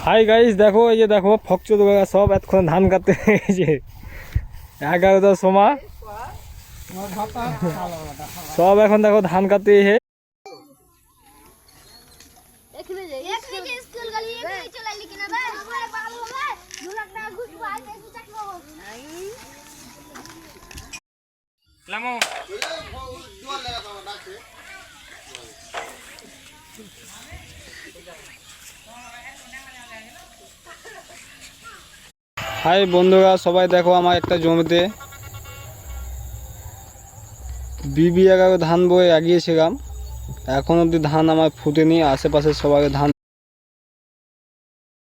Hi guys, দেখো এই যে দেখো ফকচোদ সব এতক্ষণ ধান কাটতে এই যে 11টার সময় সব এখন দেখো ধান কাটতে এসে হাই বন্ধুরা, সবাই দেখো আমার একটা জমিতে BB11 ধান বয়ে এগিয়েছিলাম। এখন অবধি ধান আমার ফুটেনি, আশেপাশে সবাই ধান